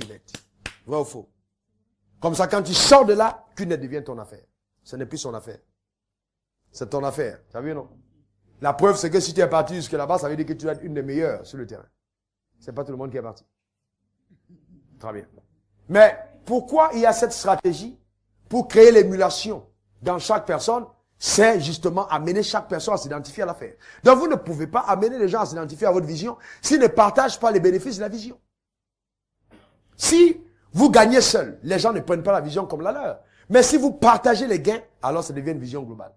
cunette. Vrai ou faux? Comme ça, quand tu sors de là, cunette devient ton affaire. Ce n'est plus son affaire. C'est ton affaire. Tu as vu, non? La preuve, c'est que si tu es parti jusque là-bas, ça veut dire que tu dois être une des meilleures sur le terrain. C'est pas tout le monde qui est parti. Très bien. Mais pourquoi il y a cette stratégie pour créer l'émulation dans chaque personne? C'est justement amener chaque personne à s'identifier à l'affaire. Donc vous ne pouvez pas amener les gens à s'identifier à votre vision s'ils ne partagent pas les bénéfices de la vision. Si vous gagnez seul, les gens ne prennent pas la vision comme la leur. Mais si vous partagez les gains, alors ça devient une vision globale.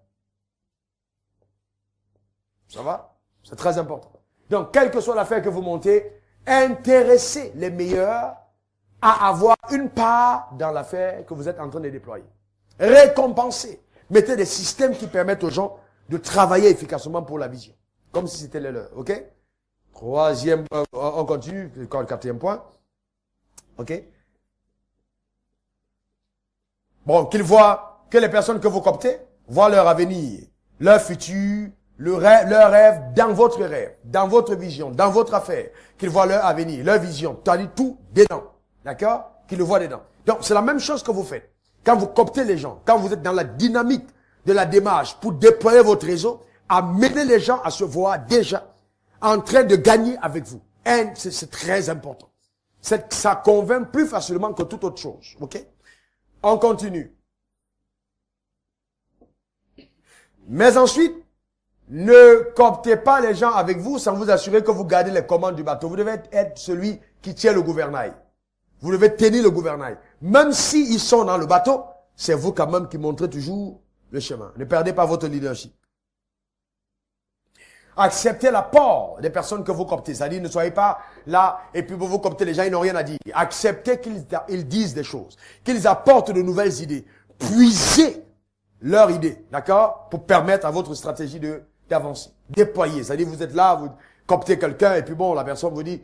Ça va? C'est très important. Donc, quelle que soit l'affaire que vous montez, intéressez les meilleurs à avoir une part dans l'affaire que vous êtes en train de déployer. Récompensez. Mettez des systèmes qui permettent aux gens de travailler efficacement pour la vision. Comme si c'était le leur. OK? Troisième, on continue. Quatrième point. OK? Bon, qu'ils voient, que les personnes que vous cooptez voient leur avenir, leur futur, leur rêve dans votre rêve, dans votre vision, dans votre affaire. Qu'ils voient leur avenir, leur vision, c'est-à-dire tout dedans. D'accord? Qu'ils le voient dedans. Donc, c'est la même chose que vous faites. Quand vous cooptez les gens, quand vous êtes dans la dynamique de la démarche pour déployer votre réseau, amenez les gens à se voir déjà en train de gagner avec vous. C'est très important. Ça convainc plus facilement que toute autre chose. OK? On continue. Mais ensuite, ne cooptez pas les gens avec vous sans vous assurer que vous gardez les commandes du bateau. Vous devez être celui qui tient le gouvernail. Vous devez tenir le gouvernail. Même s'ils sont dans le bateau, c'est vous quand même qui montrez toujours le chemin. Ne perdez pas votre leadership. Acceptez l'apport des personnes que vous cooptez. C'est-à-dire, ne soyez pas là et puis vous cooptez les gens, ils n'ont rien à dire. Acceptez qu'ils disent des choses, qu'ils apportent de nouvelles idées. Puisez leurs idées, d'accord? Pour permettre à votre stratégie d'avancer. Déployer. C'est-à-dire, vous êtes là, vous cooptez quelqu'un et puis bon, la personne vous dit,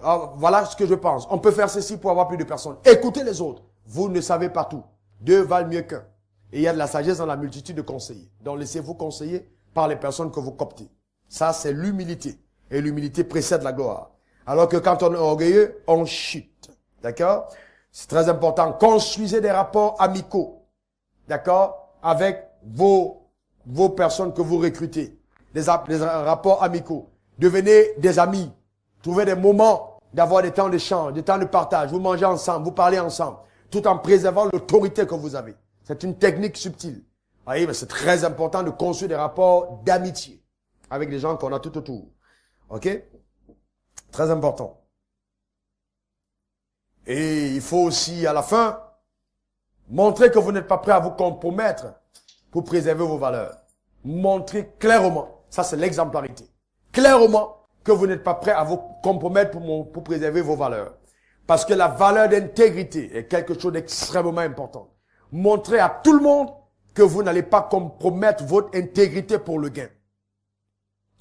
ah, voilà ce que je pense. On peut faire ceci pour avoir plus de personnes. Écoutez les autres. Vous ne savez pas tout. Deux valent mieux qu'un. Et il y a de la sagesse dans la multitude de conseillers. Donc, laissez-vous conseiller par les personnes que vous cooptez. Ça, c'est l'humilité. Et l'humilité précède la gloire. Alors que quand on est orgueilleux, on chute. D'accord? C'est très important. Construisez des rapports amicaux. D'accord? Avec vos personnes que vous recrutez. Des rapports amicaux. Devenez des amis. Trouvez des moments d'avoir des temps d'échange, des temps de partage. Vous mangez ensemble, vous parlez ensemble. Tout en préservant l'autorité que vous avez. C'est une technique subtile. Vous voyez, mais c'est très important de construire des rapports d'amitié avec les gens qu'on a tout autour. OK? Très important. Et il faut aussi, à la fin, montrer que vous n'êtes pas prêt à vous compromettre pour préserver vos valeurs. Montrer clairement, ça c'est l'exemplarité, clairement que vous n'êtes pas prêt à vous compromettre pour préserver vos valeurs. Parce que la valeur d'intégrité est quelque chose d'extrêmement important. Montrez à tout le monde que vous n'allez pas compromettre votre intégrité pour le gain.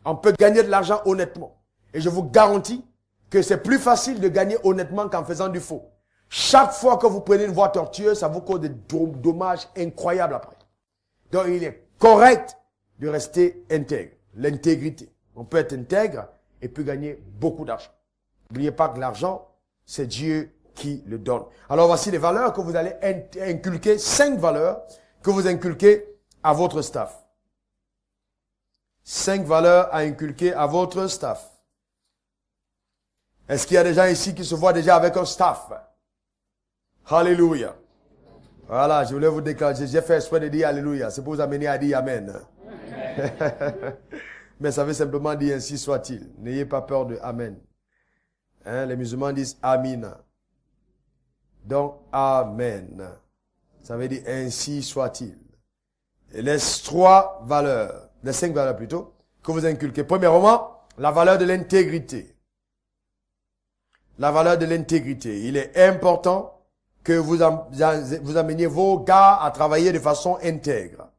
On peut gagner de l'argent honnêtement. Et je vous garantis que c'est plus facile de gagner honnêtement qu'en faisant du faux. Chaque fois que vous prenez une voie tortueuse, ça vous cause des dommages incroyables après. Donc il est correct de rester intègre. L'intégrité. On peut être intègre et puis gagner beaucoup d'argent. N'oubliez pas que l'argent, c'est Dieu qui le donne. Alors voici les valeurs que vous allez inculquer, 5 valeurs que vous inculquez à votre staff. 5 valeurs à inculquer à votre staff. Est-ce qu'il y a des gens ici qui se voient déjà avec un staff? Alléluia. Voilà, je voulais vous déclarer, j'ai fait exprès de dire Alléluia. C'est pour vous amener à dire Amen. Mais ça veut simplement dire ainsi soit-il. N'ayez pas peur de Amen. Hein, les musulmans disent Amina. Donc, Amen. Ça veut dire ainsi soit-il. Et les 3 valeurs, les 5 valeurs plutôt, que vous inculquez. Premièrement, la valeur de l'intégrité. La valeur de l'intégrité. Il est important que vous ameniez vos gars à travailler de façon intègre.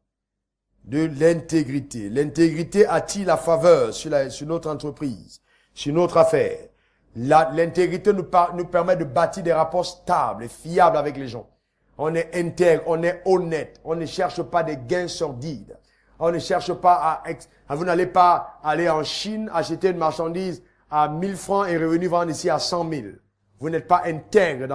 De l'intégrité. L'intégrité attire la faveur sur notre entreprise, sur notre affaire. L'intégrité nous permet de bâtir des rapports stables et fiables avec les gens. On est intègre, on est honnête. On ne cherche pas des gains sordides. On ne cherche pas vous n'allez pas aller en Chine, acheter une marchandise à 1000 francs et revenir vendre ici à 100 000. vous n'êtes pas intègre dans